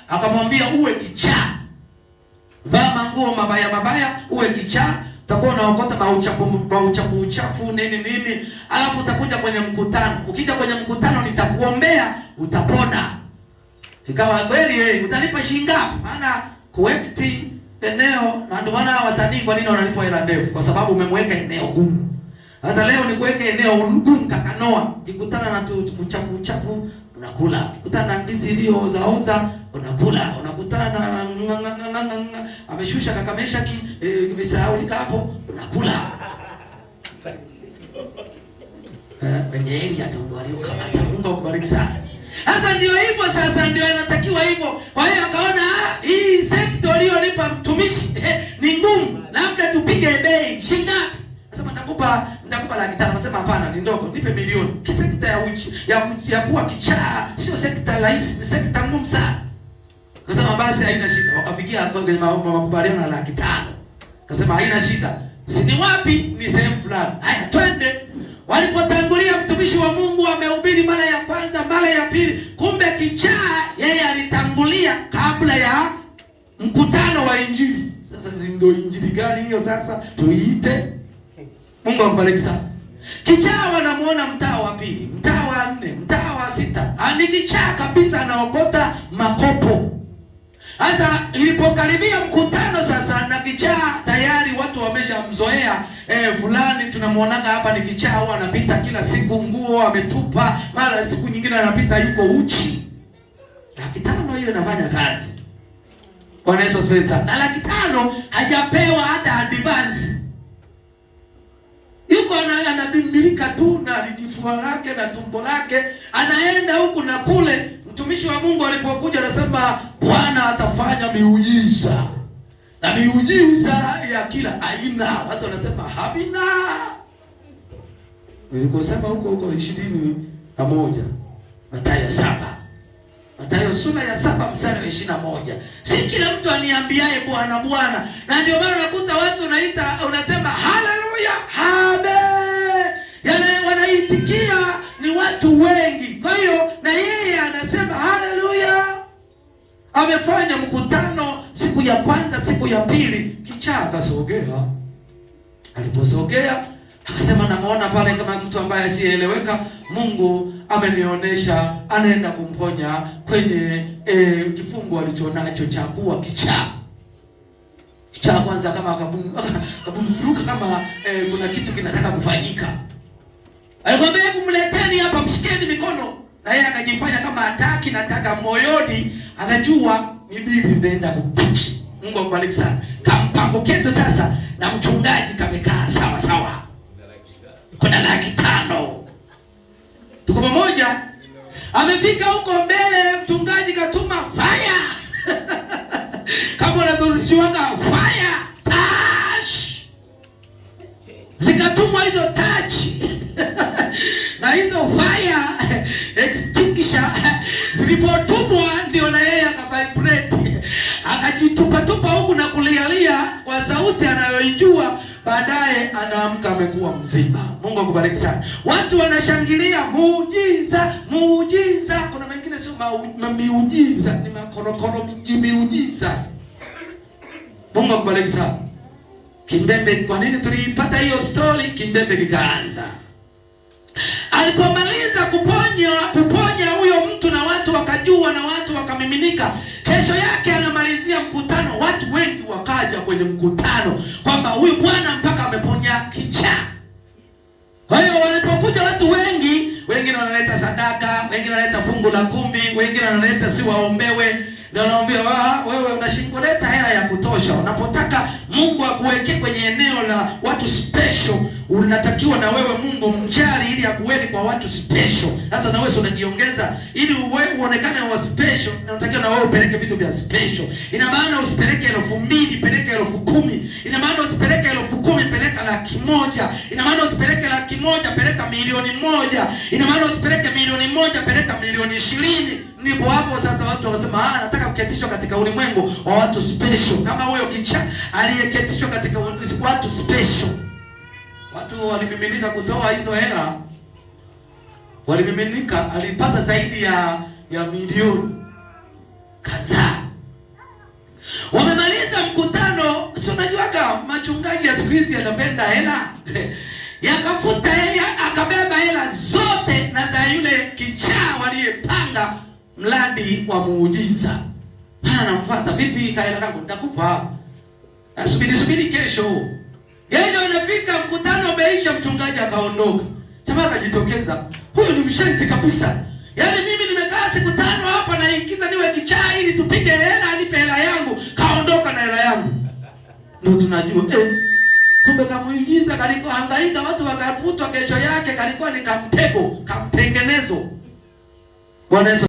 akamwambia uwe kichaa, vaa manguo mabaya mabaya, uwe kichaa, utakuwa unaokota uchafu nini, alafu utakuja kwenye mkutano. Ukija kwenye mkutano nitakuombea, utapona. Ikawa kweli, utanipa shilingi ngapi? Maana kuwekti eneo, na ndio maana wasanii kwa nini wanalipwa hela ndefu? Kwa sababu umemweka eneo gumu. Sasa leo ni kuweka eneo gumu kakanoa. Ukikutana na uchafu unakula. Ukikutana na ndizi iliyooza unakula. Unakutana na ameshusha kakamesha kimesahaulika hapo, unakula. Wenye heri ya ndio waliokamata. Mungu akubariki sana. Sasa ndio hivyo, sasa ndio inatakiwa hivyo. Kwa hiyo akaona hii sekta iliyonipa mtumishi ni ngumu, labda tupige bei shilingi ngapi? Nasema nitakupa 500,000. Nasema hapana, ni ndogo, nipe milioni. Sekta ya kuwa kichaa sio sekta rahisi, ni sekta ngumu sana. Akasema basi haina shida. Wakafikia kwenye makubaliano na 500,000. Akasema haina shida. Si ni wapi? Ni sehemu fulani. Haya, twende. Walipotangulia mtumishi wa Mungu amehubiri mara ya kwanza, mara ya pili, kumbe kichaa yeye alitangulia kabla ya mkutano wa injili. Sasa ndio injili gani hiyo sasa tuiite? Mungu ambariki sana. Kichaa wanamuona mtaa wa pili, mtaa wa 4, mtaa wa 6. Ani kichaa kabisa, anaokota makopo. Sasa ilipokaribia mkutano sasa, na kichaa tayari watu wameshamzoea. Fulani tunamuonaga hapa ni kichaa, huwa anapita kila siku nguo ametupa, mara siku nyingine anapita yuko uchi. 500,000 hiyo inafanya kazi. Bwana Yesu asifiwe sana. Na 500,000 hajapewa hata advance. Yuko anabimbilika tu na kifua lake na tumbo lake, anaenda huku na kule. Mtumishi wa Mungu alipokuja anasema Bwana atafanya miujiza. Na miujiza ya kila aina. Watu wanasema habina. Nilikosema huko 21. Mathayo 7. Mathayo sura ya 7 mstari wa 21. Si kila mtu aniambiaye Bwana Bwana. Na ndio maana nakuta watu unasema haleluya, amen. Yaani wanaitikia ni watu wengi. Kwa hiyo na yeye anasema haleluya. Amefanya mkutano siku ya kwanza, siku ya pili, kichaa akasogea. Aliposogea akasema namuona pale kama mtu ambaye asieleweka, Mungu amenionyesha anaenda kumponya kwenye kifungo alichonacho cha kuwa kichaa. Kichaa kwanza kama akabumburuka kama kuna kitu kinataka kufanyika. Alikwambia hebu mleteni hapa, mshikeni mikono. Na yeye akajifanya kama hataki, nataka moyoni, anajua ni bibi nenda kupiki. Mungu akubariki sana. Kampango ketu sasa na mchungaji kamekaa sawa sawa. Kuna 500,000. Tuko pamoja? Amefika huko mbele, mchungaji katuma fire. Kama unazozishuanga fire, touch. Zikatumwa hizo touch. Na hizo fire extinguisher zilipotumwa ndio na yeye akavibrate. Akajitupa huku na kulialia kwa sauti anayoijua, baadaye anaamka amekuwa mzima. Mungu akubariki sana. Watu wanashangilia muujiza, muujiza. Kuna wengine sio miujiza, ni makorokoro miujiza. Mungu akubariki sana. Kimbembe, kwa nini tuliipata hiyo story? Kimbembe kikaanza. Alipomaliza kuponya huyo mtu na watu wakajua na watu wakamiminika. Kesho yake anamalizia mkutano, watu wengi wakaja kwenye mkutano kwamba huyu bwana mpaka ameponya kichaa. Kwa hiyo walipokuja watu wengi, wengine wanaleta sadaka, wengine wanaleta fungu la 10, wengine wanaleta si waombewe. Ndio naambia wewe unashinkoleta hela ya kutosha. Unapotaka Mungu akuweke kwenye eneo la watu special, unatakiwa na wewe Mungu mjali ili akuweke kwa watu special. Sasa na wewe unajiongeza ili uonekane wa special, na unatakiwa na wewe upeleke vitu vya special. Ina maana usipeleke 2,000, peleka 10,000. Ina maana usipeleke 10,000, peleka 100,000. Ina maana usipeleke 100,000, peleka 1,000,000. Ina maana usipeleke 1,000,000, peleka 20,000,000. Ndipo hapo sasa watu wanasema nataka kuketishwa katika ulimwengu wa watu special. Kama huyo kichaa aliyeketishwa katika watu special. Watu walimiminika kutoa hizo hela. Walimiminika, alipata zaidi ya milioni kadhaa. siku hizi anapenda hela. Yakafuta hela, akabeba hela zote na za yule kichaa waliyepanga mradi wa muujiza. Anamfuata, vipi kaela kangu nitakupa. Subiri kesho. Kesho inafika, mkutano umeisha, mchungaji akaondoka. Jamaa akajitokeza. Huyu ni mshenzi kabisa. Yaani mimi nimekaa siku 5 hapa naingiza niwe kichaa ili tupige hela, anipe hela yangu. Kaondoka na hela yangu. Ndio tunajua kumbe kamuigiza kaliko hangaika, watu wakaputwa, kesho yake kalikuwa ni kamtego, kamtengenezo. Bwana Yesu